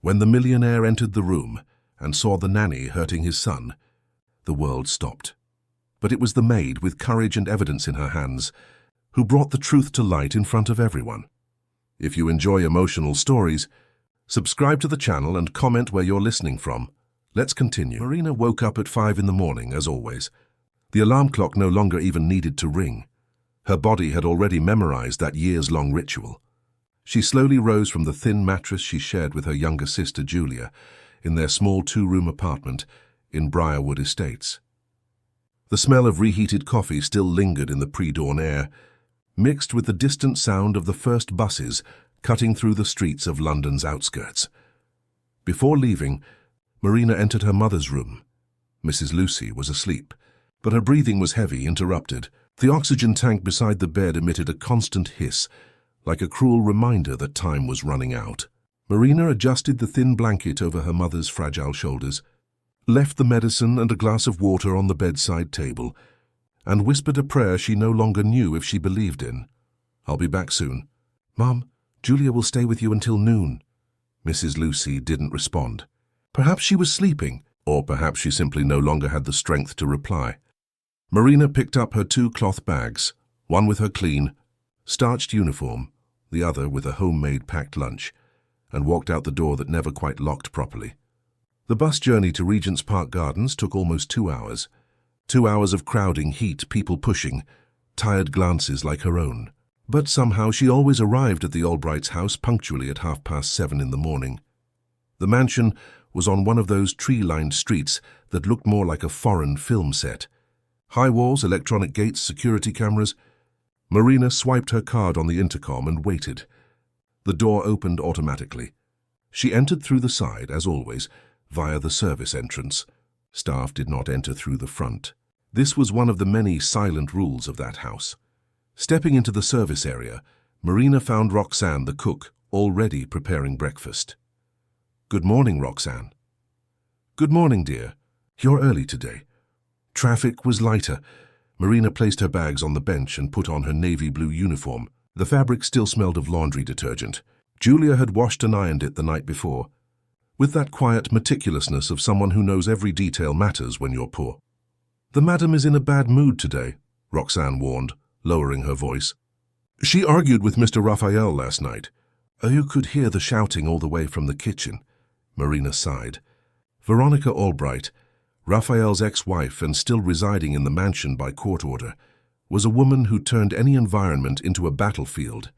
When the millionaire entered the room and saw the nanny hurting his son, the world stopped. But it was the maid, with courage and evidence in her hands, who brought the truth to light in front of everyone. If you enjoy emotional stories, subscribe to the channel and comment where you're listening from. Let's continue. Marina woke up at 5 in the morning, as always. The alarm clock no longer even needed to ring. Her body had already memorized that years-long ritual. She slowly rose from the thin mattress she shared with her younger sister Julia in their small 2-room apartment in Briarwood Estates. The smell of reheated coffee still lingered in the pre-dawn air, mixed with the distant sound of the first buses cutting through the streets of London's outskirts. Before leaving, Marina entered her mother's room. Mrs. Lucy was asleep, but her breathing was heavy, interrupted. The oxygen tank beside the bed emitted a constant hiss, like a cruel reminder that time was running out. Marina adjusted the thin blanket over her mother's fragile shoulders, left the medicine and a glass of water on the bedside table, and whispered a prayer she no longer knew if she believed in. "I'll be back soon." "Mom, Julia will stay with you until noon." Mrs. Lucy didn't respond. Perhaps she was sleeping, or perhaps she simply no longer had the strength to reply. Marina picked up her 2 cloth bags, one with her clean, starched uniform, the other with a homemade packed lunch, and walked out the door that never quite locked properly. The bus journey to Regent's Park Gardens took almost 2 hours. 2 hours of crowding, heat, people pushing, tired glances like her own. But somehow she always arrived at the Albrights' house punctually at 7:30 in the morning. The mansion was on one of those tree-lined streets that looked more like a foreign film set. High walls, electronic gates, security cameras. Marina swiped her card on the intercom and waited. The door opened automatically. She entered through the side, as always, via the service entrance. Staff did not enter through the front. This was one of the many silent rules of that house. Stepping into the service area, Marina found Roxanne, the cook, already preparing breakfast. "Good morning, Roxanne." "Good morning, dear. You're early today." Traffic was lighter. Marina placed her bags on the bench and put on her navy blue uniform. The fabric still smelled of laundry detergent. Julia had washed and ironed it the night before, with that quiet meticulousness of someone who knows every detail matters when you're poor. "The madam is in a bad mood today," Roxanne warned, lowering her voice. "She argued with Mr. Raphael last night. You could hear the shouting all the way from the kitchen." Marina sighed. Veronica Albright, Raphael's ex-wife and still residing in the mansion by court order, was a woman who turned any environment into a battlefield.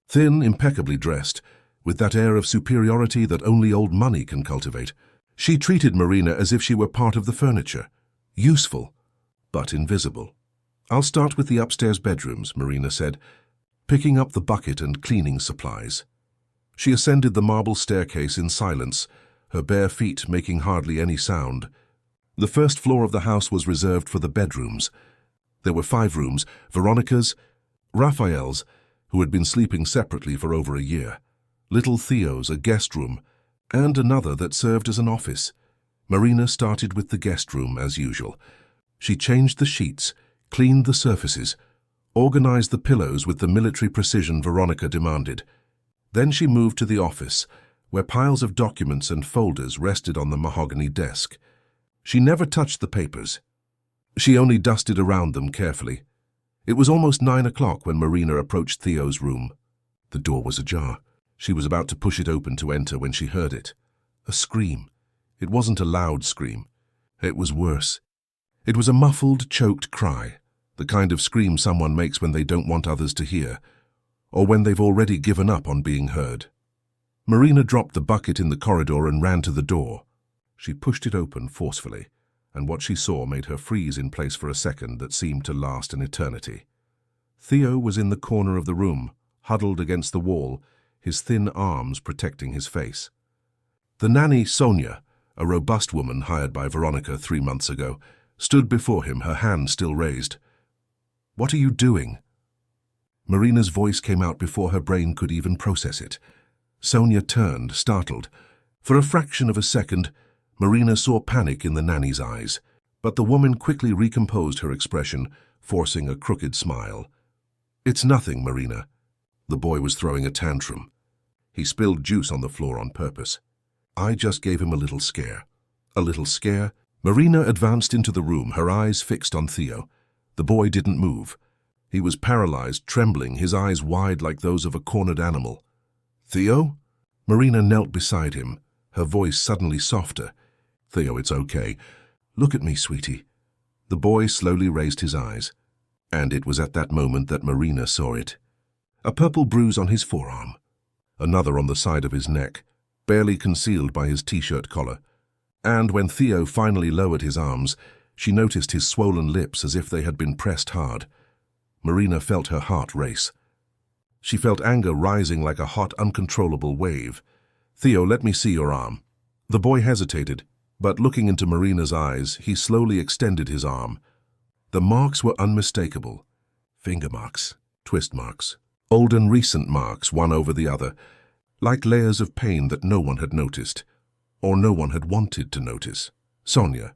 Thin, impeccably dressed, with that air of superiority that only old money can cultivate, she treated Marina as if she were part of the furniture, useful, but invisible. "I'll start with the upstairs bedrooms," Marina said, picking up the bucket and cleaning supplies. She ascended the marble staircase in silence, her bare feet making hardly any sound. The first floor of the house was reserved for the bedrooms. There were 5 rooms: Veronica's, Raphael's, who had been sleeping separately for over a year, little Theo's, a guest room, and another that served as an office. Marina started with the guest room as usual. She changed the sheets, cleaned the surfaces, organized the pillows with the military precision Veronica demanded. Then she moved to the office, where piles of documents and folders rested on the mahogany desk. She never touched the papers. She only dusted around them carefully. It was almost 9 o'clock when Marina approached Theo's room. The door was ajar. She was about to push it open to enter when she heard it. A scream. It wasn't a loud scream. It was worse. It was a muffled, choked cry, the kind of scream someone makes when they don't want others to hear, or when they've already given up on being heard. Marina dropped the bucket in the corridor and ran to the door. She pushed it open forcefully, and what she saw made her freeze in place for a second that seemed to last an eternity. Theo was in the corner of the room, huddled against the wall, his thin arms protecting his face. The nanny, Sonia, a robust woman hired by Veronica 3 months ago, stood before him, her hand still raised. "What are you doing?" Marina's voice came out before her brain could even process it. Sonia turned, startled. For a fraction of a second, Marina saw panic in the nanny's eyes, but the woman quickly recomposed her expression, forcing a crooked smile. "It's nothing, Marina." The boy was throwing a tantrum. He spilled juice on the floor on purpose. I just gave him a little scare. A little scare? Marina advanced into the room, her eyes fixed on Theo. The boy didn't move. He was paralyzed, trembling, his eyes wide like those of a cornered animal. Theo? Marina knelt beside him, her voice suddenly softer. Theo, it's okay. Look at me, sweetie. The boy slowly raised his eyes, and it was at that moment that Marina saw it. A purple bruise on his forearm, another on the side of his neck, barely concealed by his t-shirt collar. And when Theo finally lowered his arms, she noticed his swollen lips as if they had been pressed hard. Marina felt her heart race. She felt anger rising like a hot, uncontrollable wave. Theo, let me see your arm. The boy hesitated, but looking into Marina's eyes, he slowly extended his arm. The marks were unmistakable. Finger marks, twist marks, old and recent marks, one over the other, like layers of pain that no one had noticed, or no one had wanted to notice. Sonia,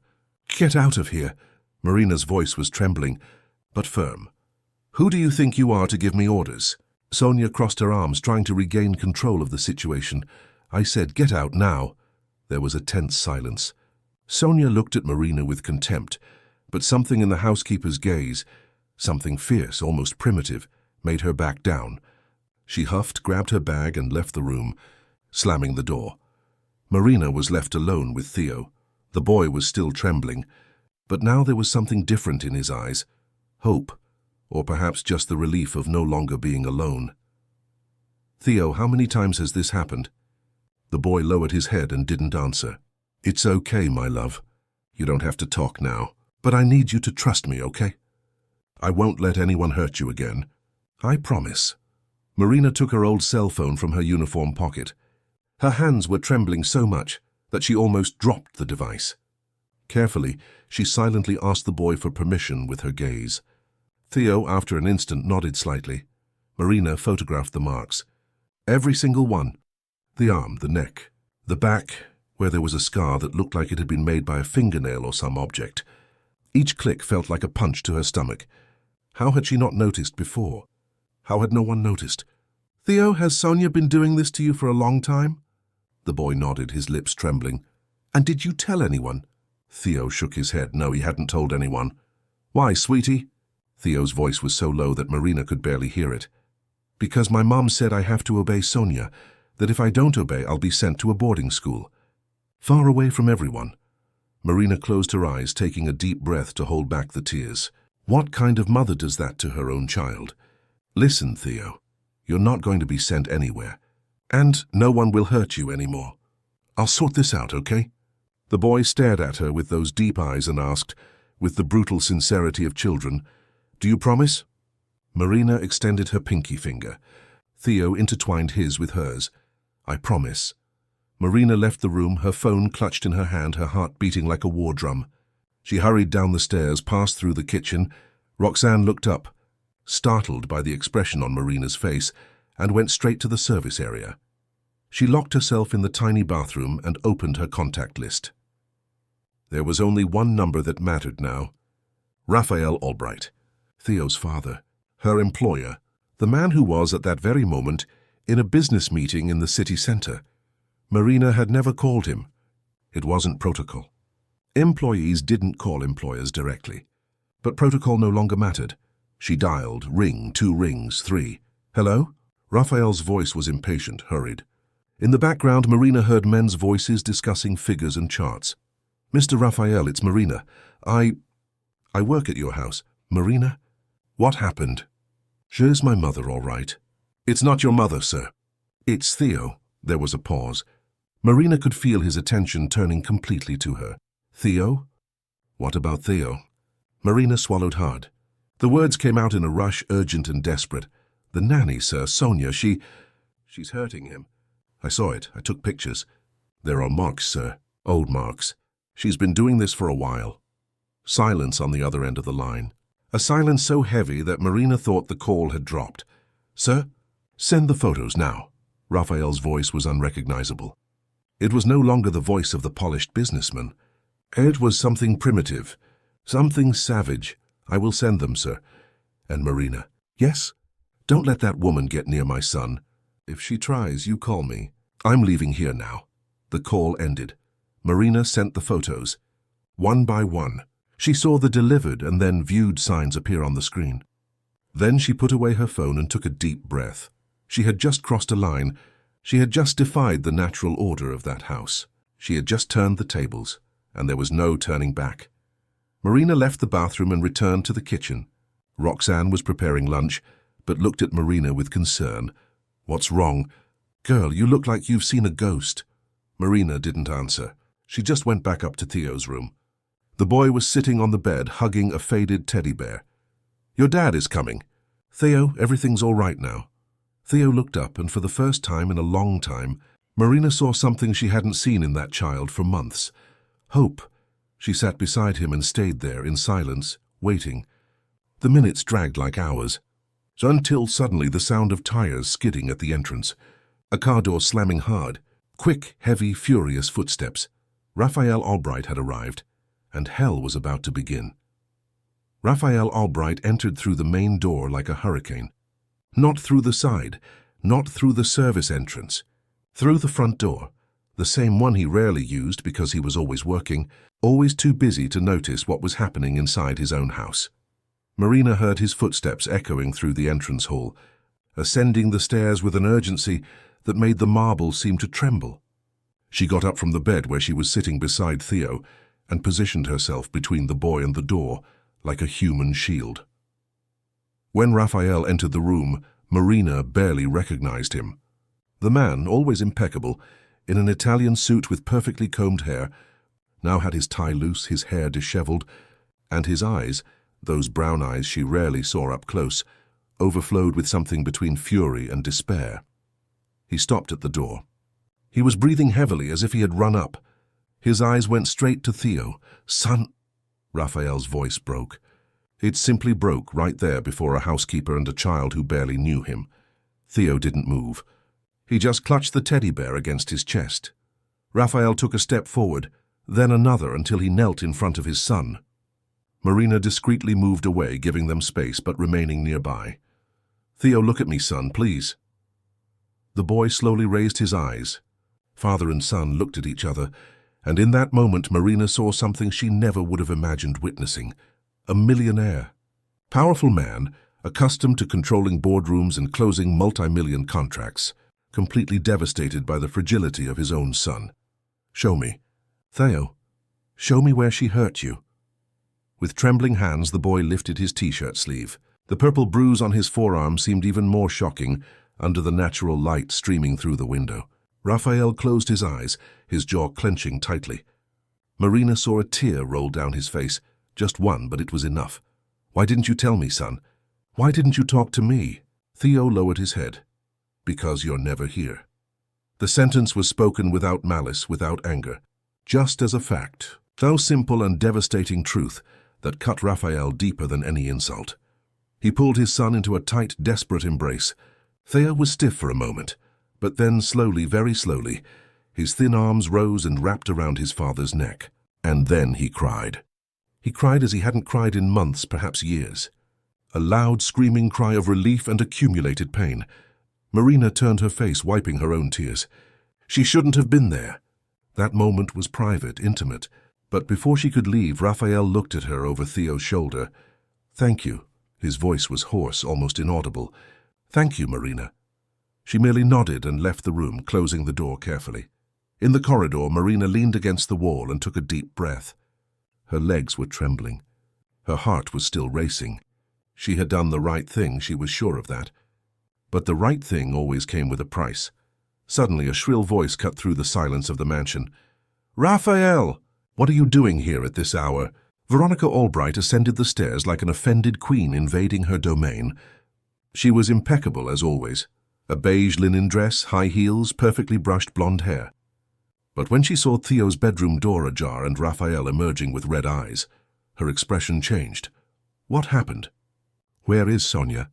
get out of here. Marina's voice was trembling, but firm. Who do you think you are to give me orders? Sonia crossed her arms, trying to regain control of the situation. I said, get out now. There was a tense silence. Sonia looked at Marina with contempt, but something in the housekeeper's gaze, something fierce, almost primitive, made her back down. She huffed, grabbed her bag, and left the room, slamming the door. Marina was left alone with Theo. The boy was still trembling, but now there was something different in his eyes. Hope, or perhaps just the relief of no longer being alone. Theo, how many times has this happened? The boy lowered his head and didn't answer. It's okay, my love. You don't have to talk now, but I need you to trust me, okay? I won't let anyone hurt you again. I promise. Marina took her old cell phone from her uniform pocket. Her hands were trembling so much that she almost dropped the device. Carefully, she silently asked the boy for permission with her gaze. Theo, after an instant, nodded slightly. Marina photographed the marks. Every single one. The arm, the neck, the back, where there was a scar that looked like it had been made by a fingernail or some object. Each click felt like a punch to her stomach. How had she not noticed before? How had no one noticed? Theo, has Sonia been doing this to you for a long time? The boy nodded, his lips trembling. And did you tell anyone? Theo shook his head. No, he hadn't told anyone. Why, sweetie? Theo's voice was so low that Marina could barely hear it. Because my mom said I have to obey Sonia, that if I don't obey, I'll be sent to a boarding school. Far away from everyone. Marina closed her eyes, taking a deep breath to hold back the tears. What kind of mother does that to her own child? Listen, Theo, you're not going to be sent anywhere, and no one will hurt you anymore. I'll sort this out, okay? The boy stared at her with those deep eyes and asked, with the brutal sincerity of children, do you promise? Marina extended her pinky finger. Theo intertwined his with hers. I promise. Marina left the room, her phone clutched in her hand, her heart beating like a war drum. She hurried down the stairs, passed through the kitchen. Roxanne looked up, startled by the expression on Marina's face, and went straight to the service area. She locked herself in the tiny bathroom and opened her contact list. There was only one number that mattered now. Raphael Albright, Theo's father, her employer, the man who was at that very moment in a business meeting in the city center. Marina had never called him. It wasn't protocol. Employees didn't call employers directly. But protocol no longer mattered. She dialed, ring, 2 rings, 3. Hello? Raphael's voice was impatient, hurried. In the background, Marina heard men's voices discussing figures and charts. Mr. Raphael, it's Marina. I work at your house. Marina? What happened? She's my mother, all right. It's not your mother, sir. It's Theo. There was a pause. Marina could feel his attention turning completely to her. Theo? What about Theo? Marina swallowed hard. The words came out in a rush, urgent and desperate. The nanny, sir, Sonia, she's hurting him. I saw it. I took pictures. There are marks, sir. Old marks. She's been doing this for a while. Silence on the other end of the line. A silence so heavy that Marina thought the call had dropped. Sir, send the photos now. Raphael's voice was unrecognizable. It was no longer the voice of the polished businessman. It was something primitive, something savage. I will send them, sir. And Marina, yes? Don't let that woman get near my son. If she tries, you call me. I'm leaving here now. The call ended. Marina sent the photos. One by one, she saw the delivered and then viewed signs appear on the screen. Then she put away her phone and took a deep breath. She had just crossed a line. She had just defied the natural order of that house. She had just turned the tables, and there was no turning back. Marina left the bathroom and returned to the kitchen. Roxanne was preparing lunch, but looked at Marina with concern. "What's wrong? Girl, you look like you've seen a ghost." Marina didn't answer. She just went back up to Theo's room. The boy was sitting on the bed, hugging a faded teddy bear. "Your dad is coming. Theo, everything's all right now." Theo looked up, and for the first time in a long time, Marina saw something she hadn't seen in that child for months. Hope. She sat beside him and stayed there in silence, waiting. The minutes dragged like hours, until suddenly the sound of tires skidding at the entrance, a car door slamming hard, quick, heavy, furious footsteps. Raphael Albright had arrived, and hell was about to begin. Raphael Albright entered through the main door like a hurricane. Not through the side, not through the service entrance, through the front door, the same one he rarely used because he was always working, always too busy to notice what was happening inside his own house. Marina heard his footsteps echoing through the entrance hall, ascending the stairs with an urgency that made the marble seem to tremble. She got up from the bed where she was sitting beside Theo and positioned herself between the boy and the door like a human shield. When Raphael entered the room, Marina barely recognized him. The man, always impeccable, in an Italian suit with perfectly combed hair, now had his tie loose, his hair disheveled, and his eyes, those brown eyes she rarely saw up close, overflowed with something between fury and despair. He stopped at the door. He was breathing heavily as if he had run up. His eyes went straight to Theo. "Son," Raphael's voice broke. It simply broke right there before a housekeeper and a child who barely knew him. Theo didn't move. He just clutched the teddy bear against his chest. Raphael took a step forward, then another until he knelt in front of his son. Marina discreetly moved away, giving them space but remaining nearby. "Theo, look at me, son, please." The boy slowly raised his eyes. Father and son looked at each other, and in that moment Marina saw something she never would have imagined witnessing. A millionaire. Powerful man, accustomed to controlling boardrooms and closing multi-million contracts, completely devastated by the fragility of his own son. "Show me. Theo, show me where she hurt you." With trembling hands, the boy lifted his t-shirt sleeve. The purple bruise on his forearm seemed even more shocking under the natural light streaming through the window. Raphael closed his eyes, his jaw clenching tightly. Marina saw a tear roll down his face. Just one, but it was enough. "Why didn't you tell me, son? Why didn't you talk to me?" Theo lowered his head. "Because you're never here." The sentence was spoken without malice, without anger, just as a fact, though simple and devastating truth that cut Raphael deeper than any insult. He pulled his son into a tight, desperate embrace. Theo was stiff for a moment, but then slowly, very slowly, his thin arms rose and wrapped around his father's neck. And then he cried. He cried as he hadn't cried in months, perhaps years. A loud, screaming cry of relief and accumulated pain. Marina turned her face, wiping her own tears. She shouldn't have been there. That moment was private, intimate. But before she could leave, Raphael looked at her over Theo's shoulder. "Thank you." His voice was hoarse, almost inaudible. "Thank you, Marina." She merely nodded and left the room, closing the door carefully. In the corridor, Marina leaned against the wall and took a deep breath. Her legs were trembling. Her heart was still racing. She had done the right thing, she was sure of that. But the right thing always came with a price. Suddenly, a shrill voice cut through the silence of the mansion. "Raphael! What are you doing here at this hour?" Veronica Albright ascended the stairs like an offended queen invading her domain. She was impeccable, as always. A beige linen dress, high heels, perfectly brushed blonde hair. But when she saw Theo's bedroom door ajar and Raphael emerging with red eyes, her expression changed. "What happened?" "Where is Sonia?"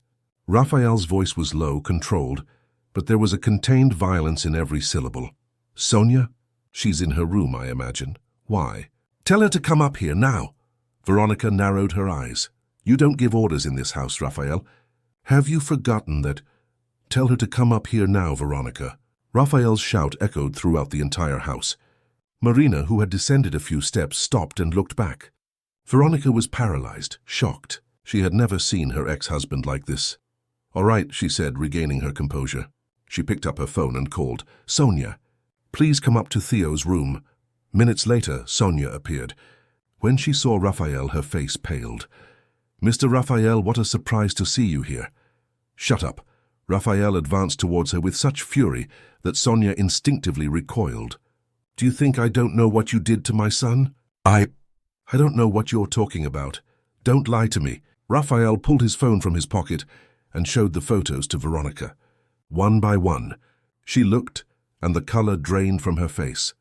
Raphael's voice was low, controlled, but there was a contained violence in every syllable. "Sonia? She's in her room, I imagine. Why?" "Tell her to come up here, now." Veronica narrowed her eyes. "You don't give orders in this house, Raphael. Have you forgotten that—" "Tell her to come up here now, Veronica." Raphael's shout echoed throughout the entire house. Marina, who had descended a few steps, stopped and looked back. Veronica was paralyzed, shocked. She had never seen her ex-husband like this. "All right," she said, regaining her composure. She picked up her phone and called, "Sonia, please come up to Theo's room." Minutes later, Sonia appeared. When she saw Raphael, her face paled. "Mr. Raphael, what a surprise to see you here." "Shut up." Raphael advanced towards her with such fury that Sonia instinctively recoiled. "Do you think I don't know what you did to my son?" I don't know what you're talking about. Don't lie to me." Raphael pulled his phone from his pocket and showed the photos to Veronica. One by one, she looked, and the color drained from her face.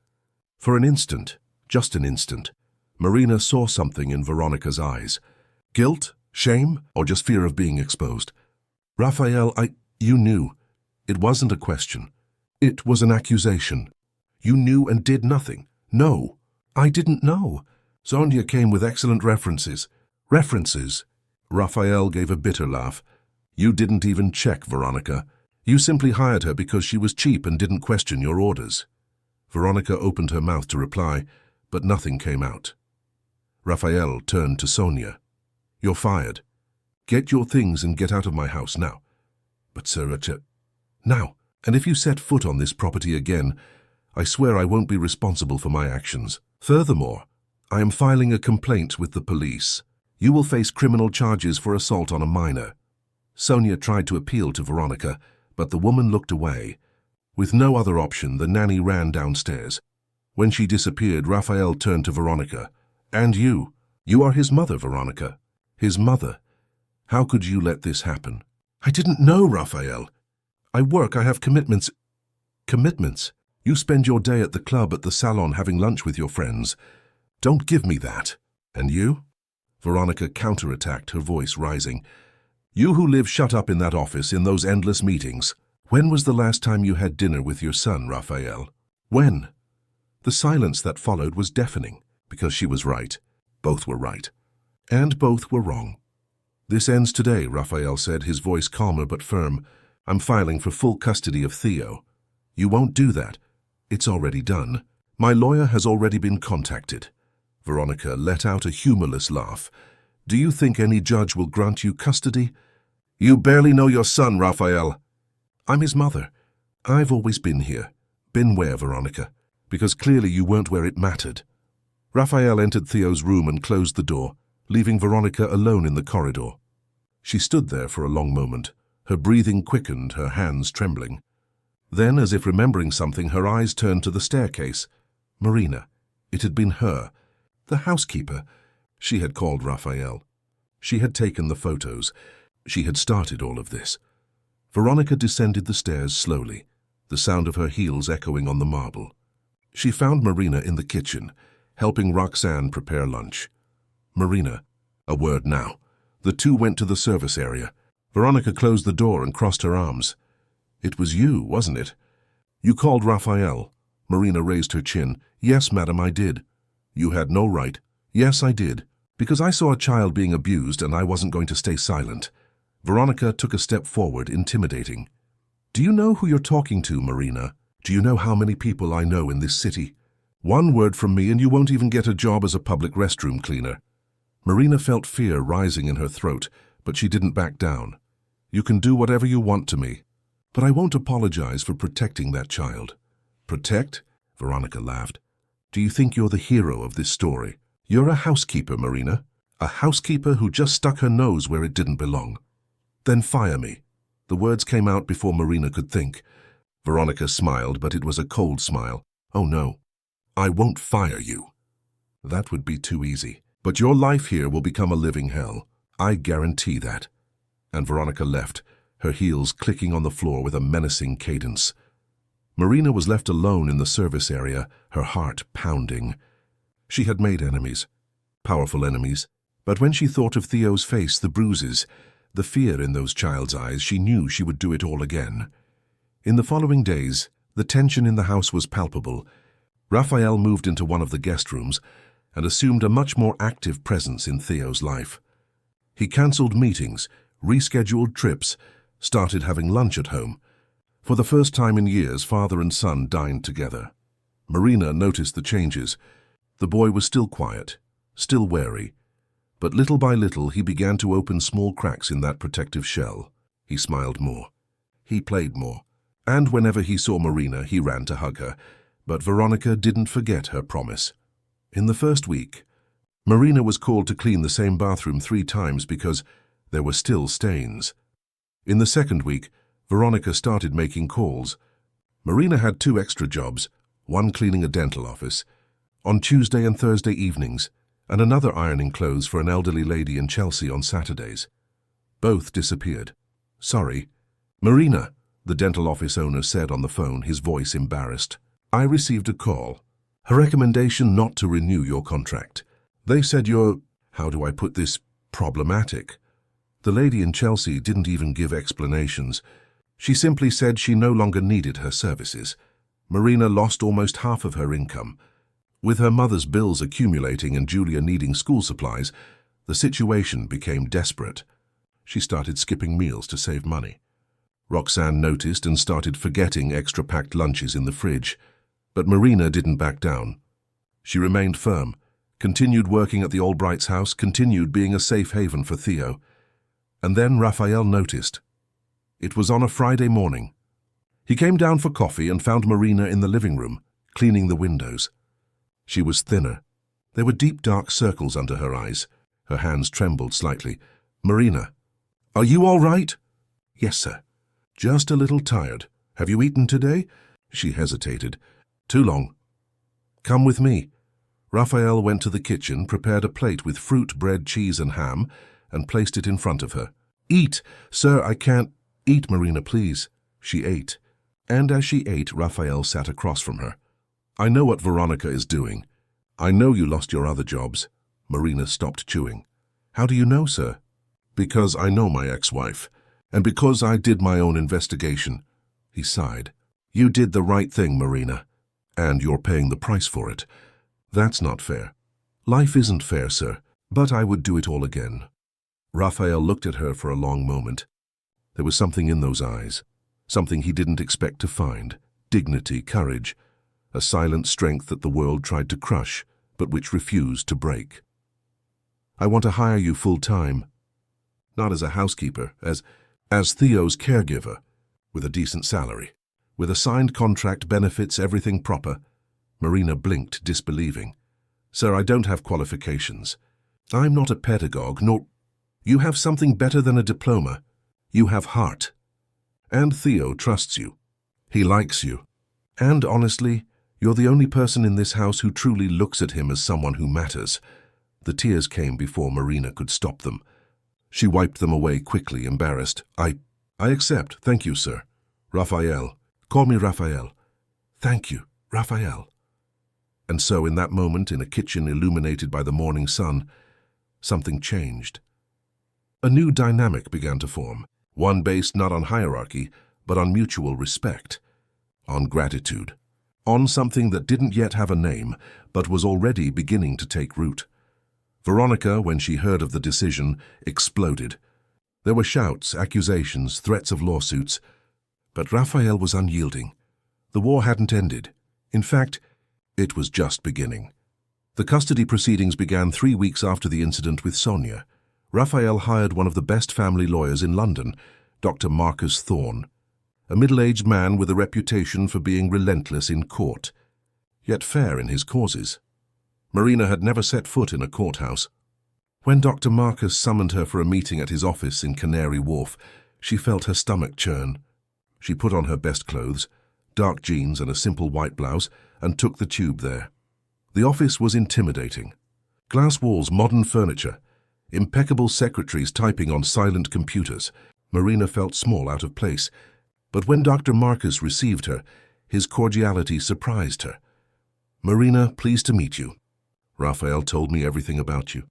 For an instant, just an instant, Marina saw something in Veronica's eyes. Guilt? Shame? Or just fear of being exposed? "Raphael, you knew." It wasn't a question. It was an accusation. "You knew and did nothing." "No, I didn't know." Sonia came with excellent references. "References?" Raphael gave a bitter laugh. "You didn't even check, Veronica. You simply hired her because she was cheap and didn't question your orders." Veronica opened her mouth to reply, but nothing came out. Raphael turned to Sonia. "You're fired. Get your things and get out of my house now." "But Sir Richard..." "Now, and if you set foot on this property again, I swear I won't be responsible for my actions. Furthermore, I am filing a complaint with the police. You will face criminal charges for assault on a minor." Sonia tried to appeal to Veronica, but the woman looked away. With no other option, the nanny ran downstairs. When she disappeared, Raphael turned to Veronica. "And you? You are his mother, Veronica." "His mother? How could you let this happen?" "I didn't know, Raphael. I work, I have commitments." "Commitments? You spend your day at the club, at the salon, having lunch with your friends. Don't give me that." "And you?" Veronica counterattacked, her voice rising. "You who live shut up in that office, in those endless meetings. When was the last time you had dinner with your son, Raphael? When?" The silence that followed was deafening, because she was right. Both were right. And both were wrong. "This ends today," Raphael said, his voice calmer but firm. "I'm filing for full custody of Theo." "You won't do that. It's already done. My lawyer has already been contacted." Veronica let out a humorless laugh. "Do you think any judge will grant you custody?" "You barely know your son, Raphael." "I'm his mother. I've always been here." "Been where, Veronica? Because clearly you weren't where it mattered." Raphael entered Theo's room and closed the door, leaving Veronica alone in the corridor. She stood there for a long moment, her breathing quickened, her hands trembling. Then, as if remembering something, her eyes turned to the staircase. Marina. It had been her. The housekeeper. She had called Raphael. She had taken the photos. She had started all of this. Veronica descended the stairs slowly, the sound of her heels echoing on the marble. She found Marina in the kitchen, helping Roxanne prepare lunch. "Marina." A word now. The two went to the service area. Veronica closed the door and crossed her arms. "It was you, wasn't it?" "You called Raphael." Marina raised her chin. "Yes, madam, I did." "You had no right." "Yes, I did. Because I saw a child being abused and I wasn't going to stay silent." Veronica took a step forward, intimidating. "Do you know who you're talking to, Marina? Do you know how many people I know in this city? One word from me and you won't even get a job as a public restroom cleaner." Marina felt fear rising in her throat, but she didn't back down. "You can do whatever you want to me, but I won't apologize for protecting that child." "Protect?" Veronica laughed. "Do you think you're the hero of this story? You're a housekeeper, Marina. A housekeeper who just stuck her nose where it didn't belong. Then fire me." The words came out before Marina could think. Veronica smiled, but it was a cold smile. "Oh no, I won't fire you." "That would be too easy. But your life here will become a living hell. I guarantee that." And Veronica left, her heels clicking on the floor with a menacing cadence. Marina was left alone in the service area, her heart pounding. She had made enemies, powerful enemies, but when she thought of Theo's face, the bruises, the fear in those child's eyes, she knew she would do it all again. In the following days, the tension in the house was palpable. Raphael moved into one of the guest rooms and assumed a much more active presence in Theo's life. He cancelled meetings, rescheduled trips, started having lunch at home. For the first time in years, father and son dined together. Marina noticed the changes. The boy was still quiet, still wary, but little by little he began to open small cracks in that protective shell. He smiled more. He played more. And whenever he saw Marina, he ran to hug her. But Veronica didn't forget her promise. In the first week, Marina was called to clean the same bathroom 3 times because there were still stains. In the second week, Veronica started making calls. Marina had 2 extra jobs, one cleaning a dental office, on Tuesday and Thursday evenings, and another ironing clothes for an elderly lady in Chelsea on Saturdays. Both disappeared. "Sorry." "Marina," the dental office owner said on the phone, his voice embarrassed. "I received a call. A recommendation not to renew your contract. They said you're, how do I put this, problematic." The lady in Chelsea didn't even give explanations. She simply said she no longer needed her services. Marina lost almost half of her income. With her mother's bills accumulating and Julia needing school supplies, the situation became desperate. She started skipping meals to save money. Roxanne noticed and started forgetting extra-packed lunches in the fridge. But Marina didn't back down. She remained firm, continued working at the Albrights' house, continued being a safe haven for Theo. And then Raphael noticed. It was on a Friday morning. He came down for coffee and found Marina in the living room, cleaning the windows. She was thinner. There were deep dark circles under her eyes. Her hands trembled slightly. "Marina, are you all right?" "Yes, sir. Just a little tired. Have you eaten today?" She hesitated. "Too long." "Come with me." Raphael went to the kitchen, prepared a plate with fruit, bread, cheese and ham, and placed it in front of her. "Eat." "Sir, I can't." "Eat, Marina, please." She ate. And as she ate, Raphael sat across from her. "I know what Veronica is doing. I know you lost your other jobs." Marina stopped chewing. "How do you know, sir?" "Because I know my ex-wife, and because I did my own investigation." He sighed. "You did the right thing, Marina, and you're paying the price for it. That's not fair." "Life isn't fair, sir, but I would do it all again." Raphael looked at her for a long moment. There was something in those eyes, something he didn't expect to find. Dignity, courage, a silent strength that the world tried to crush, but which refused to break. "I want to hire you full-time. Not as a housekeeper, as Theo's caregiver, with a decent salary, with a signed contract, benefits, everything proper." Marina blinked, disbelieving. "Sir, I don't have qualifications. I'm not a pedagogue, nor—" "You have something better than a diploma. You have heart. And Theo trusts you. He likes you. And honestly, you're the only person in this house who truly looks at him as someone who matters." The tears came before Marina could stop them. She wiped them away quickly, embarrassed. I accept. Thank you, sir." "Raphael. Call me Raphael." "Thank you, Raphael." And so in that moment, in a kitchen illuminated by the morning sun, something changed. A new dynamic began to form, one based not on hierarchy, but on mutual respect, on gratitude, on something that didn't yet have a name, but was already beginning to take root. Veronica, when she heard of the decision, exploded. There were shouts, accusations, threats of lawsuits. But Raphael was unyielding. The war hadn't ended. In fact, it was just beginning. The custody proceedings began 3 weeks after the incident with Sonia. Raphael hired one of the best family lawyers in London, Dr. Marcus Thorne, a middle-aged man with a reputation for being relentless in court, yet fair in his causes. Marina had never set foot in a courthouse. When Dr. Marcus summoned her for a meeting at his office in Canary Wharf, she felt her stomach churn. She put on her best clothes, dark jeans and a simple white blouse, and took the tube there. The office was intimidating. Glass walls, modern furniture, impeccable secretaries typing on silent computers. Marina felt small, out of place. But when Dr. Marcus received her, his cordiality surprised her. "Marina, pleased to meet you. Raphael told me everything about you."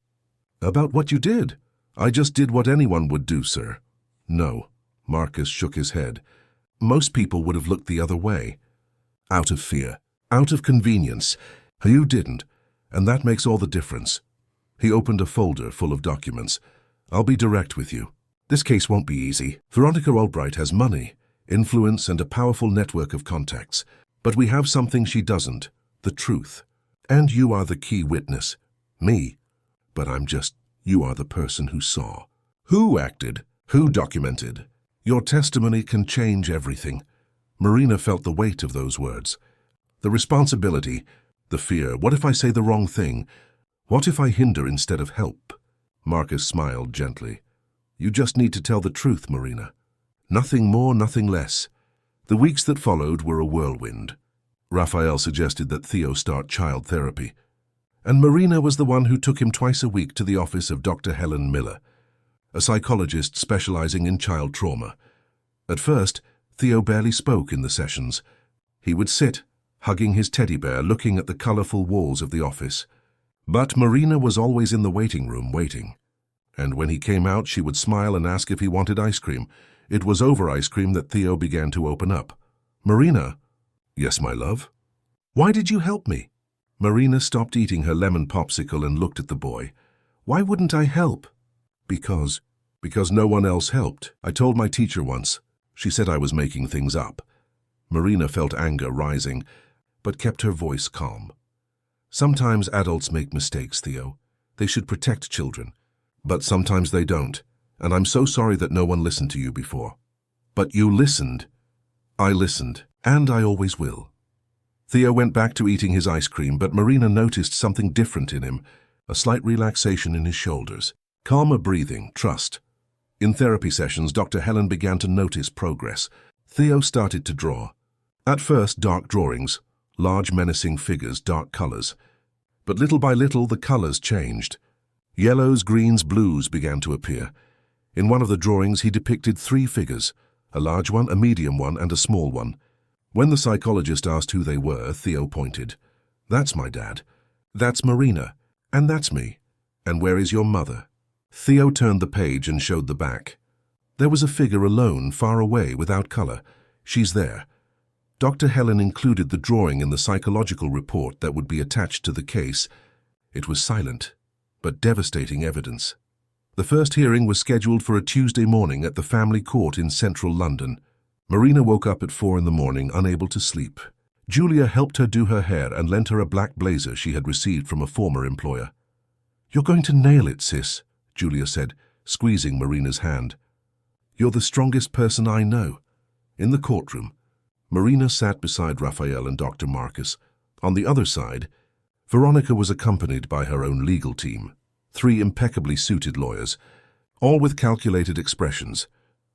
"About what you did?" "I just did what anyone would do, sir." "No." Marcus shook his head. "Most people would have looked the other way. Out of fear, out of convenience. You didn't, and that makes all the difference." He opened a folder full of documents. "I'll be direct with you. This case won't be easy. Veronica Albright has money. influence, and a powerful network of contacts. But we have something she doesn't, the truth. And you are the key witness. Me. But you are the person who saw. Who acted? Who documented? Your testimony can change everything. Marina felt the weight of those words. The responsibility, the fear. What if I say the wrong thing? What if I hinder instead of help? Marcus smiled gently. You just need to tell the truth, Marina. Nothing more, nothing less. The weeks that followed were a whirlwind. Raphael suggested that Theo start child therapy, and Marina was the one who took him twice a week to the office of Dr. Helen Miller, a psychologist specializing in child trauma. At first, Theo barely spoke in the sessions. He would sit, hugging his teddy bear, looking at the colorful walls of the office. But Marina was always in the waiting room waiting. And when he came out, she would smile and ask if he wanted ice cream. It was over ice cream that Theo began to open up. Marina. Yes, my love. Why did you help me? Marina stopped eating her lemon popsicle and looked at the boy. Why wouldn't I help? Because no one else helped. I told my teacher once. She said I was making things up. Marina felt anger rising, but kept her voice calm. Sometimes adults make mistakes, Theo. They should protect children. But sometimes they don't, and I'm so sorry that no one listened to you before. But you listened. I listened, and I always will. Theo went back to eating his ice cream, but Marina noticed something different in him, a slight relaxation in his shoulders, calmer breathing, trust. In therapy sessions, Dr. Helen began to notice progress. Theo started to draw. At first, dark drawings, large menacing figures, dark colors. But little by little, the colors changed. Yellows, greens, blues began to appear. In one of the drawings, he depicted 3 figures, a large one, a medium one, and a small one. When the psychologist asked who they were, Theo pointed. That's my dad. That's Marina. And that's me. And where is your mother? Theo turned the page and showed the back. There was a figure alone, far away, without color. She's there. Dr. Helen included the drawing in the psychological report that would be attached to the case. It was silent, but devastating evidence. The first hearing was scheduled for a Tuesday morning at the family court in central London. Marina woke up at 4 in the morning, unable to sleep. Julia helped her do her hair and lent her a black blazer she had received from a former employer. You're going to nail it, sis, Julia said, squeezing Marina's hand. You're the strongest person I know. In the courtroom, Marina sat beside Raphael and Dr. Marcus. On the other side, Veronica was accompanied by her own legal team, 3 impeccably suited lawyers, all with calculated expressions.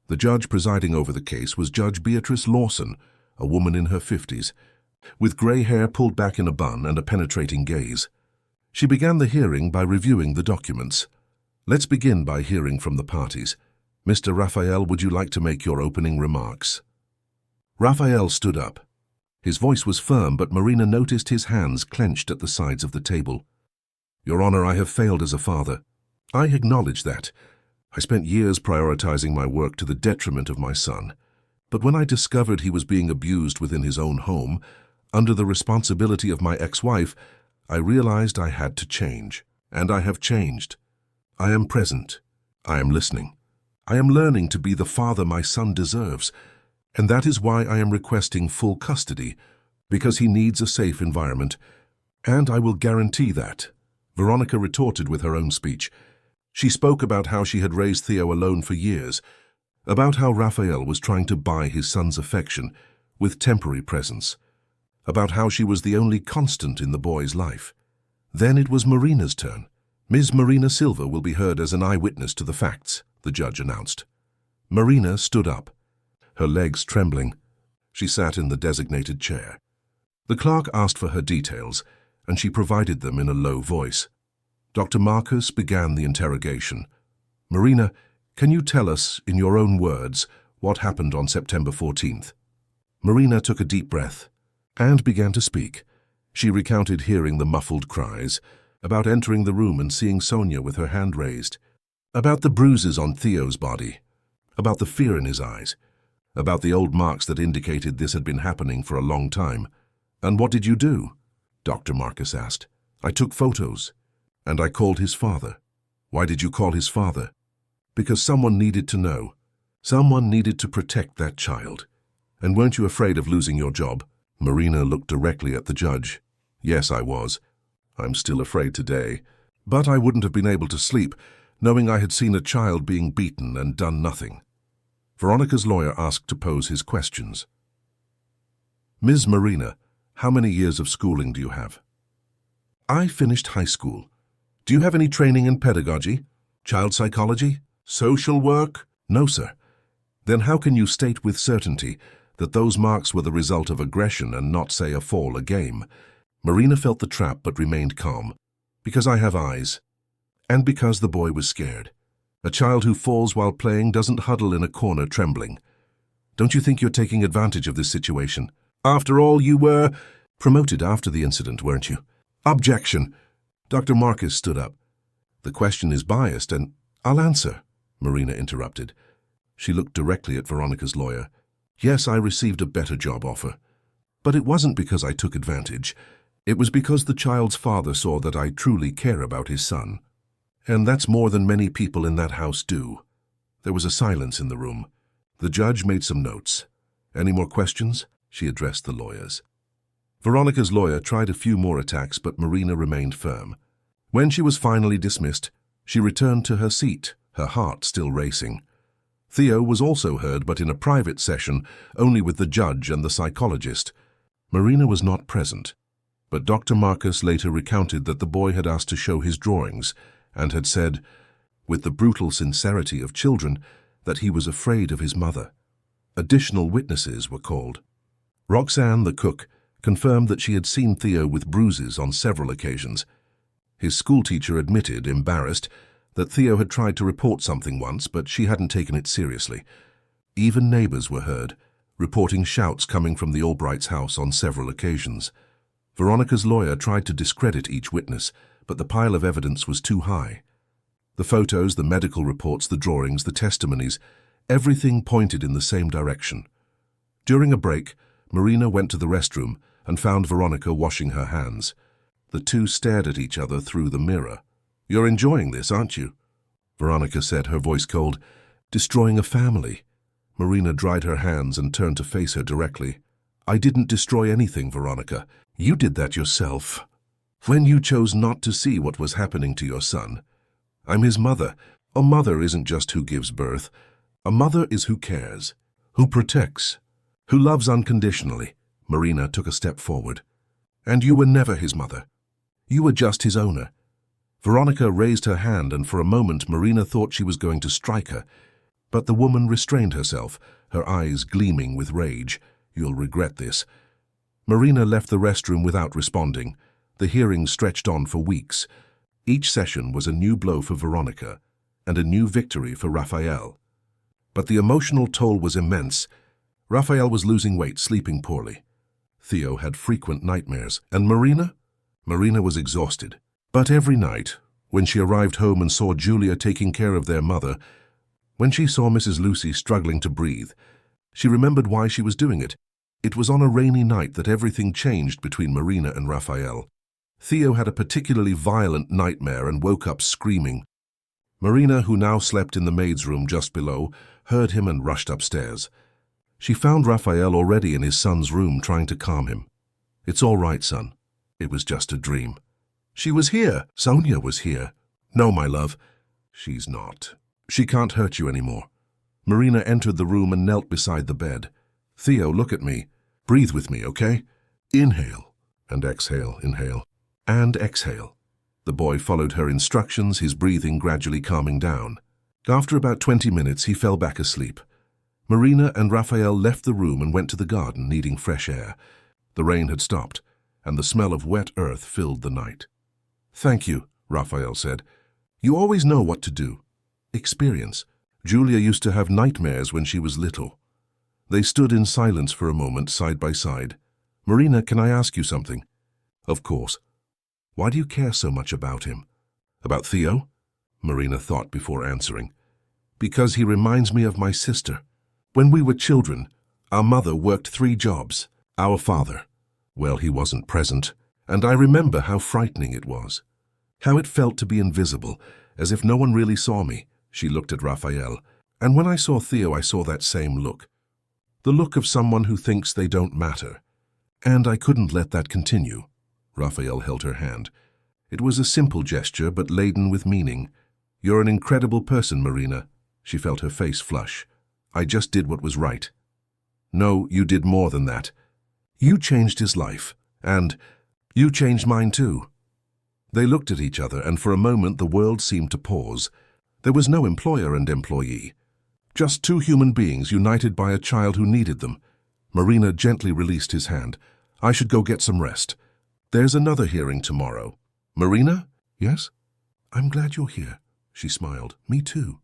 The judge presiding over the case was Judge Beatrice Lawson, a woman in her 50s, with grey hair pulled back in a bun and a penetrating gaze. She began the hearing by reviewing the documents. Let's begin by hearing from the parties. Mr. Raphael, would you like to make your opening remarks? Raphael stood up. His voice was firm, but Marina noticed his hands clenched at the sides of the table. Your Honor, I have failed as a father. I acknowledge that. I spent years prioritizing my work to the detriment of my son. But when I discovered he was being abused within his own home, under the responsibility of my ex-wife, I realized I had to change. And I have changed. I am present. I am listening. I am learning to be the father my son deserves. And that is why I am requesting full custody, because he needs a safe environment. And I will guarantee that. Veronica retorted with her own speech. She spoke about how she had raised Theo alone for years, about how Raphael was trying to buy his son's affection with temporary presence, about how she was the only constant in the boy's life. Then it was Marina's turn. Ms. Marina Silva will be heard as an eyewitness to the facts, the judge announced. Marina stood up, her legs trembling. She sat in the designated chair. The clerk asked for her details, and she provided them in a low voice. Dr. Marcus began the interrogation. Marina, can you tell us, in your own words, what happened on September 14th? Marina took a deep breath and began to speak. She recounted hearing the muffled cries, about entering the room and seeing Sonia with her hand raised, about the bruises on Theo's body, about the fear in his eyes, about the old marks that indicated this had been happening for a long time. And what did you do? Dr. Marcus asked. I took photos, and I called his father. Why did you call his father? Because someone needed to know. Someone needed to protect that child. And weren't you afraid of losing your job? Marina looked directly at the judge. Yes, I was. I'm still afraid today. But I wouldn't have been able to sleep, knowing I had seen a child being beaten and done nothing. Veronica's lawyer asked to pose his questions. Ms. Marina, how many years of schooling do you have? I finished high school. Do you have any training in pedagogy, child psychology, social work? No, sir. Then how can you state with certainty that those marks were the result of aggression and not, say, a fall, a game? Marina felt the trap but remained calm. Because I have eyes. And because the boy was scared. A child who falls while playing doesn't huddle in a corner trembling. Don't you think you're taking advantage of this situation? After all, you were promoted after the incident, weren't you? Objection. Dr. Marcus stood up. The question is biased and I'll answer, Marina interrupted. She looked directly at Veronica's lawyer. Yes, I received a better job offer. But it wasn't because I took advantage. It was because the child's father saw that I truly care about his son. And that's more than many people in that house do. There was a silence in the room. The judge made some notes. Any more questions? She addressed the lawyers. Veronica's lawyer tried a few more attacks, but Marina remained firm. When she was finally dismissed, she returned to her seat, her heart still racing. Theo was also heard, but in a private session, only with the judge and the psychologist. Marina was not present, but Dr. Marcus later recounted that the boy had asked to show his drawings and had said, with the brutal sincerity of children, that he was afraid of his mother. Additional witnesses were called. Roxanne, the cook, confirmed that she had seen Theo with bruises on several occasions. His schoolteacher admitted, embarrassed, that Theo had tried to report something once, but she hadn't taken it seriously. Even neighbors were heard, reporting shouts coming from the Albrights' house on several occasions. Veronica's lawyer tried to discredit each witness, but the pile of evidence was too high. The photos, the medical reports, the drawings, the testimonies, everything pointed in the same direction. During a break, Marina went to the restroom and found Veronica washing her hands. The two stared at each other through the mirror. You're enjoying this, aren't you? Veronica said, her voice cold. Destroying a family. Marina dried her hands and turned to face her directly. I didn't destroy anything, Veronica. You did that yourself. When you chose not to see what was happening to your son. I'm his mother. A mother isn't just who gives birth. A mother is who cares, who protects, who loves unconditionally. Marina took a step forward. And you were never his mother. You were just his owner. Veronica raised her hand, and for a moment Marina thought she was going to strike her. But the woman restrained herself, her eyes gleaming with rage. You'll regret this. Marina left the restroom without responding. The hearing stretched on for weeks. Each session was a new blow for Veronica, and a new victory for Raphael. But the emotional toll was immense. Raphael was losing weight, sleeping poorly. Theo had frequent nightmares, and Marina? Marina was exhausted. But every night, when she arrived home and saw Julia taking care of their mother, when she saw Mrs. Lucy struggling to breathe, she remembered why she was doing it. It was on a rainy night that everything changed between Marina and Raphael. Theo had a particularly violent nightmare and woke up screaming. Marina, who now slept in the maid's room just below, heard him and rushed upstairs. She found Raphael already in his son's room trying to calm him. It's all right, son. It was just a dream. She was here. Sonia was here. No, my love. She's not. She can't hurt you anymore. Marina entered the room and knelt beside the bed. Theo, look at me. Breathe with me, okay? Inhale and exhale, inhale and exhale. The boy followed her instructions, his breathing gradually calming down. After about 20 minutes, he fell back asleep. Marina and Raphael left the room and went to the garden, needing fresh air. The rain had stopped, and the smell of wet earth filled the night. Thank you, Raphael said. You always know what to do. Experience. Julia used to have nightmares when she was little. They stood in silence for a moment, side by side. Marina, can I ask you something? Of course. Why do you care so much about him? About Theo? Marina thought before answering. Because he reminds me of my sister. When we were children, our mother worked 3 jobs. Our father, well, he wasn't present, and I remember how frightening it was. How it felt to be invisible, as if no one really saw me. She looked at Raphael, and when I saw Theo, I saw that same look. the look of someone who thinks they don't matter. And I couldn't let that continue. Raphael held her hand. It was a simple gesture, but laden with meaning. You're an incredible person, Marina. She felt her face flush. I just did what was right. No, you did more than that. You changed his life, and you changed mine too. They looked at each other, and for a moment the world seemed to pause. There was no employer and employee. Just two human beings united by a child who needed them. Marina gently released his hand. I should go get some rest. There's another hearing tomorrow. Marina? Yes? I'm glad you're here, she smiled. Me too.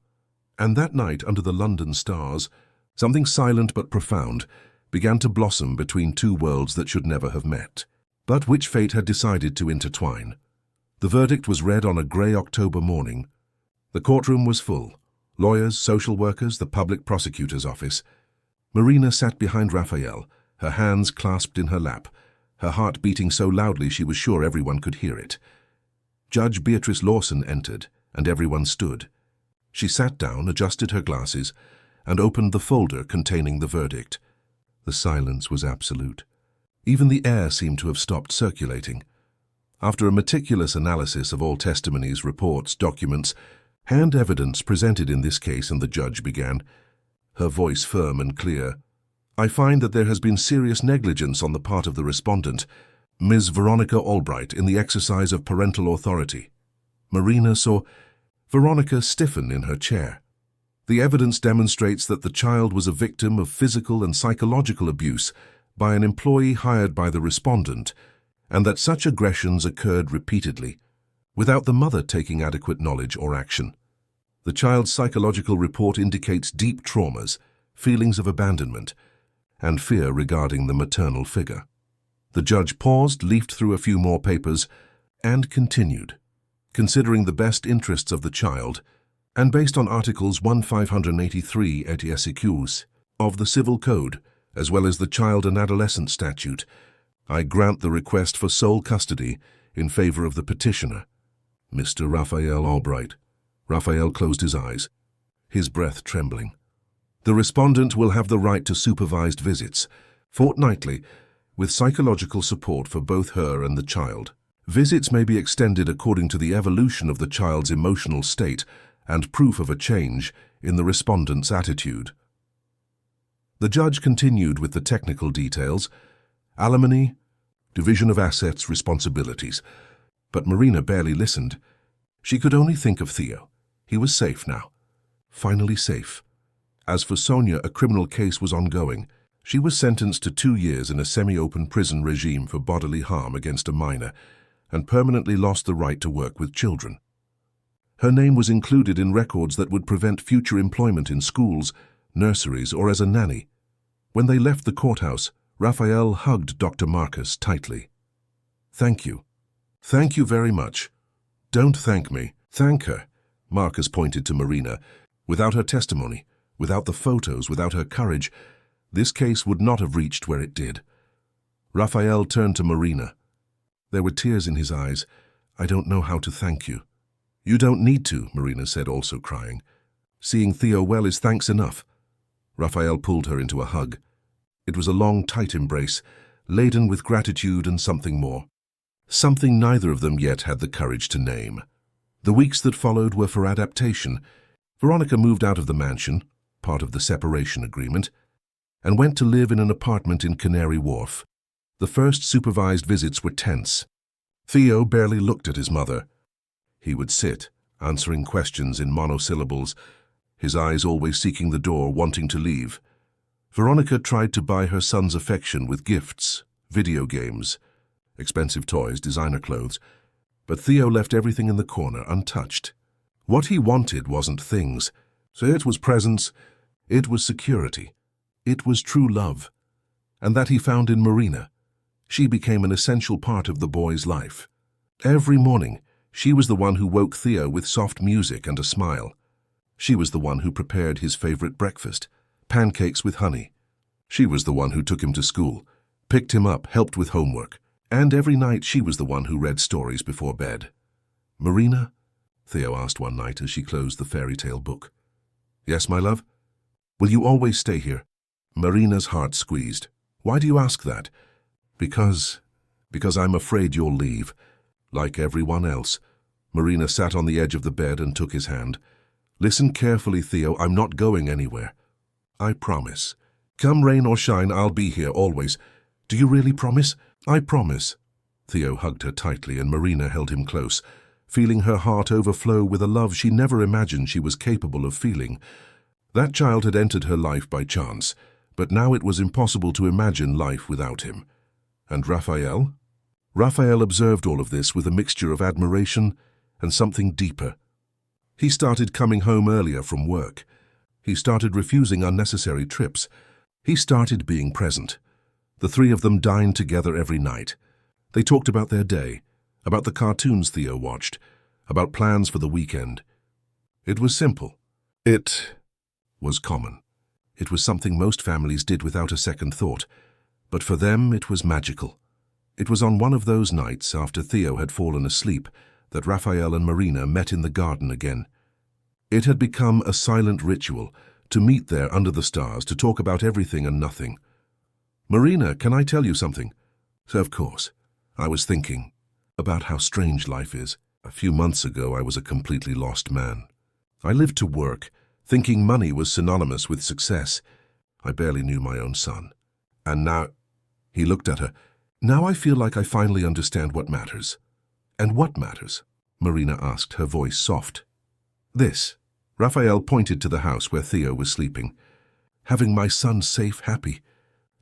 And that night, under the London stars, something silent but profound began to blossom between two worlds that should never have met, but which fate had decided to intertwine. The verdict was read on a grey October morning. The courtroom was full. Lawyers, social workers, the public prosecutor's office. Marina sat behind Raphael, her hands clasped in her lap, her heart beating so loudly she was sure everyone could hear it. Judge Beatrice Lawson entered, and everyone stood. She sat down, adjusted her glasses, and opened the folder containing the verdict. The silence was absolute. Even the air seemed to have stopped circulating. After a meticulous analysis of all testimonies, reports, documents, and evidence presented in this case, and the judge began, her voice firm and clear, I find that there has been serious negligence on the part of the respondent, Ms. Veronica Albright, in the exercise of parental authority. Marina saw Veronica stiffen in her chair. The evidence demonstrates that the child was a victim of physical and psychological abuse by an employee hired by the respondent, and that such aggressions occurred repeatedly, without the mother taking adequate knowledge or action. The child's psychological report indicates deep traumas, feelings of abandonment, and fear regarding the maternal figure. The judge paused, leafed through a few more papers, and continued. Considering the best interests of the child, and based on Articles 1583 et seq. Of the Civil Code, as well as the Child and Adolescent Statute, I grant the request for sole custody in favor of the petitioner, Mr. Raphael Albright. Raphael closed his eyes, his breath trembling. The respondent will have the right to supervised visits, fortnightly, with psychological support for both her and the child. Visits may be extended according to the evolution of the child's emotional state and proof of a change in the respondent's attitude. The judge continued with the technical details, alimony, division of assets, responsibilities. But Marina barely listened. She could only think of Theo. He was safe now. Finally safe. As for Sonia, a criminal case was ongoing. She was sentenced to 2 years in a semi-open prison regime for bodily harm against a minor, and permanently lost the right to work with children. Her name was included in records that would prevent future employment in schools, nurseries, or as a nanny. When they left the courthouse, Raphael hugged Dr. Marcus tightly. Thank you. Thank you very much. Don't thank me. Thank her. Marcus pointed to Marina. Without her testimony, without the photos, without her courage, this case would not have reached where it did. Raphael turned to Marina. There were tears in his eyes. I don't know how to thank you. You don't need to, Marina said, also crying. Seeing Theo well is thanks enough. Raphael pulled her into a hug. It was a long, tight embrace, laden with gratitude and something more. Something neither of them yet had the courage to name. The weeks that followed were for adaptation. Veronica moved out of the mansion, part of the separation agreement, and went to live in an apartment in Canary Wharf. The first supervised visits were tense. Theo barely looked at his mother. He would sit, answering questions in monosyllables, his eyes always seeking the door, wanting to leave. Veronica tried to buy her son's affection with gifts, video games, expensive toys, designer clothes, but Theo left everything in the corner untouched. What he wanted wasn't things, so it was presence, it was security, it was true love, and that he found in Marina. She became an essential part of the boy's life. Every morning, she was the one who woke Theo with soft music and a smile. She was the one who prepared his favorite breakfast, pancakes with honey. She was the one who took him to school, picked him up, helped with homework, and every night she was the one who read stories before bed. Marina? Theo asked one night as she closed the fairy tale book. Yes, my love? Will you always stay here? Marina's heart squeezed. Why do you ask that? Because I'm afraid you'll leave. Like everyone else. Marina sat on the edge of the bed and took his hand. Listen carefully, Theo, I'm not going anywhere. I promise. Come rain or shine, I'll be here always. Do you really promise? I promise. Theo hugged her tightly and Marina held him close, feeling her heart overflow with a love she never imagined she was capable of feeling. That child had entered her life by chance, but now it was impossible to imagine life without him. And Raphael? Raphael observed all of this with a mixture of admiration and something deeper. He started coming home earlier from work. He started refusing unnecessary trips. He started being present. The three of them dined together every night. They talked about their day, about the cartoons Theo watched, about plans for the weekend. It was simple. It was common. It was something most families did without a second thought. But for them, it was magical. It was on one of those nights after Theo had fallen asleep that Raphael and Marina met in the garden again. It had become a silent ritual to meet there under the stars to talk about everything and nothing. Marina, can I tell you something? Of course. I was thinking about how strange life is. A few months ago, I was a completely lost man. I lived to work, thinking money was synonymous with success. I barely knew my own son. And now, he looked at her. Now I feel like I finally understand what matters. And what matters? Marina asked, her voice soft. This. Raphael pointed to the house where Theo was sleeping. Having my son safe, happy.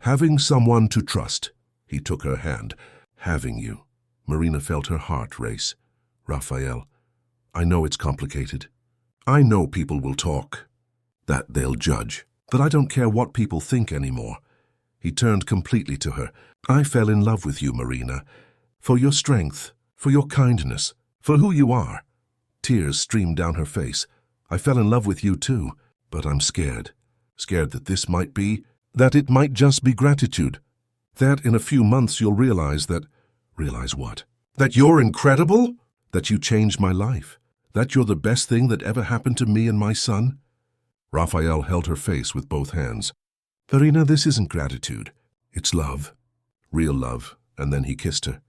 Having someone to trust. He took her hand. Having you. Marina felt her heart race. Raphael, I know it's complicated. I know people will talk. That they'll judge. But I don't care what people think anymore. He turned completely to her. I fell in love with you, Marina. For your strength, for your kindness, for who you are. Tears streamed down her face. I fell in love with you too, but I'm scared. Scared that this might be, that it might just be gratitude. That in a few months you'll realize that... Realize what? That you're incredible? That you changed my life? That you're the best thing that ever happened to me and my son? Raphael held her face with both hands. Marina, this isn't gratitude. It's love. Real love. And then he kissed her.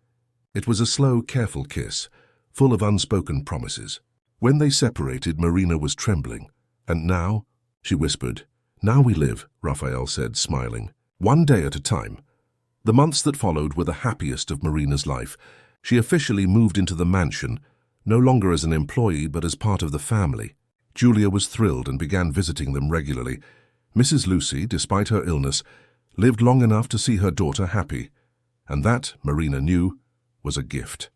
It was a slow, careful kiss, full of unspoken promises. When they separated, Marina was trembling. And now, she whispered. Now we live, Raphael said, smiling. One day at a time. The months that followed were the happiest of Marina's life. She officially moved into the mansion, no longer as an employee but as part of the family. Julia was thrilled and began visiting them regularly. Mrs. Lucy, despite her illness, lived long enough to see her daughter happy. And that, Marina knew, was a gift.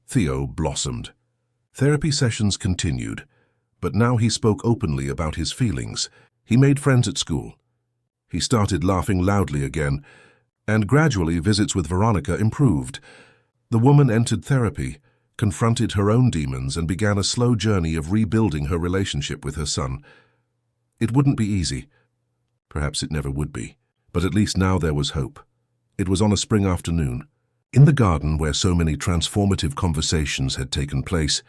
Theo blossomed. Therapy sessions continued, but now he spoke openly about his feelings. He made friends at school. He started laughing loudly again, and gradually visits with Veronica improved. The woman entered therapy, confronted her own demons, and began a slow journey of rebuilding her relationship with her son. It wouldn't be easy. Perhaps it never would be. But at least now there was hope. It was on a spring afternoon, in the garden where so many transformative conversations had taken place,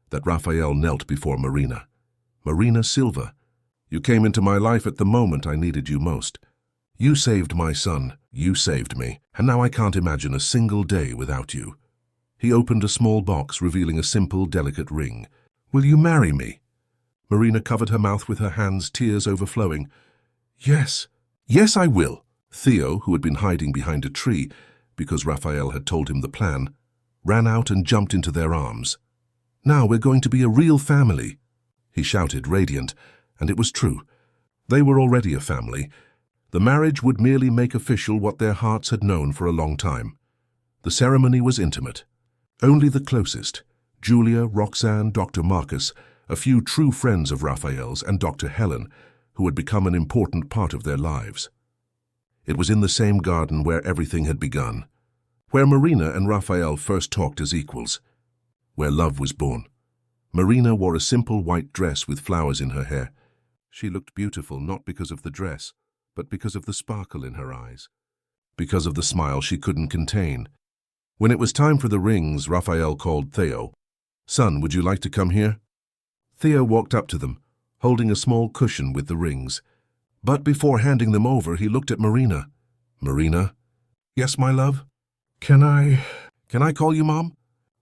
that Raphael knelt before Marina. Marina Silva, you came into my life at the moment I needed you most. You saved my son, you saved me, and now I can't imagine a single day without you. He opened a small box, revealing a simple, delicate ring. Will you marry me? Marina covered her mouth with her hands, tears overflowing. Yes, yes, I will. Theo, who had been hiding behind a tree, because Raphael had told him the plan, ran out and jumped into their arms. Now we're going to be a real family, he shouted, radiant, and it was true. They were already a family. The marriage would merely make official what their hearts had known for a long time. The ceremony was intimate. Only the closest, Julia, Roxanne, Dr. Marcus, a few true friends of Raphael's, and Dr. Helen, who had become an important part of their lives. It was in the same garden where everything had begun, where Marina and Raphael first talked as equals, where love was born. Marina wore a simple white dress with flowers in her hair. She looked beautiful not because of the dress, but because of the sparkle in her eyes, because of the smile she couldn't contain. When it was time for the rings, Raphael called Theo. Son, would you like to come here? Theo walked up to them, holding a small cushion with the rings. But before handing them over, he looked at Marina. "Marina?" "Yes, my love?" Can I call you Mom?"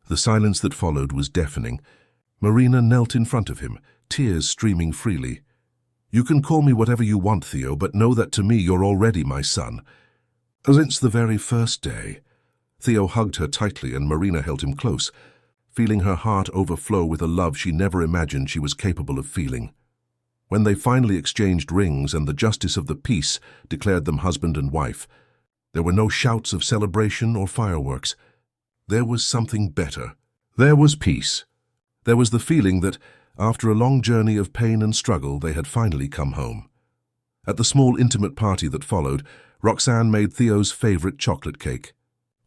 The silence that followed was deafening. Marina knelt in front of him, tears streaming freely. "You can call me whatever you want, Theo, but know that to me you're already my son." Since the very first day. Theo hugged her tightly and Marina held him close, feeling her heart overflow with a love she never imagined she was capable of feeling. When they finally exchanged rings and the justice of the peace declared them husband and wife, there were no shouts of celebration or fireworks. There was something better. There was peace. There was the feeling that, after a long journey of pain and struggle, they had finally come home. At the small intimate party that followed, Roxanne made Theo's favorite chocolate cake.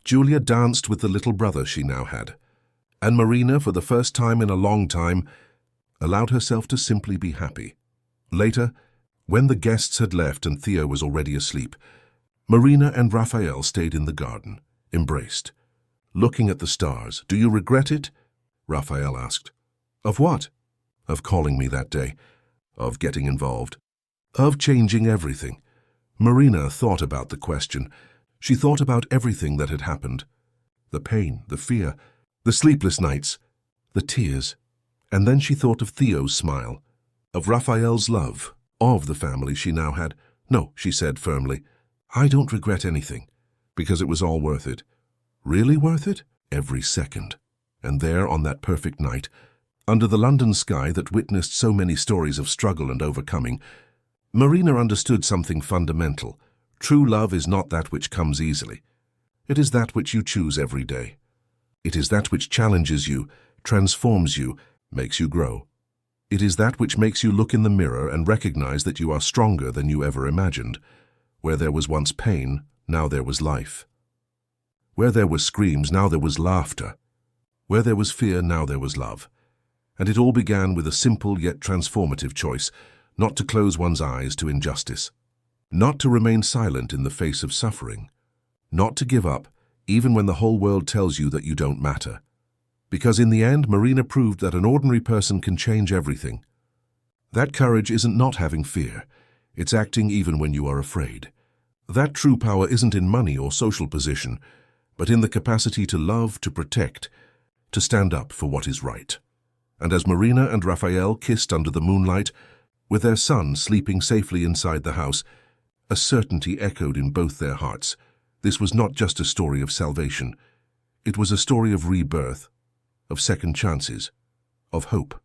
Julia danced with the little brother she now had. And Marina, for the first time in a long time, allowed herself to simply be happy. Later, when the guests had left and Theo was already asleep, Marina and Raphael stayed in the garden, embraced. Looking at the stars. "Do you regret it?" Raphael asked. "Of what?" "Of calling me that day. Of getting involved. Of changing everything." Marina thought about the question. She thought about everything that had happened. The pain, the fear, the sleepless nights, the tears. And then she thought of Theo's smile, of Raphael's love, of the family she now had. "No," she said firmly, "I don't regret anything, because it was all worth it." Really worth it? Every second. And there, on that perfect night, under the London sky that witnessed so many stories of struggle and overcoming, Marina understood something fundamental. True love is not that which comes easily. It is that which you choose every day. It is that which challenges you, transforms you, makes you grow. It is that which makes you look in the mirror and recognize that you are stronger than you ever imagined. Where there was once pain, now there was life. Where there were screams, now there was laughter. Where there was fear, now there was love. And it all began with a simple yet transformative choice, not to close one's eyes to injustice, not to remain silent in the face of suffering, not to give up, even when the whole world tells you that you don't matter. Because in the end, Marina proved that an ordinary person can change everything. That courage isn't not having fear. It's acting even when you are afraid. That true power isn't in money or social position, but in the capacity to love, to protect, to stand up for what is right. And as Marina and Raphael kissed under the moonlight, with their son sleeping safely inside the house, a certainty echoed in both their hearts. This was not just a story of salvation. It was a story of rebirth, of second chances, of hope.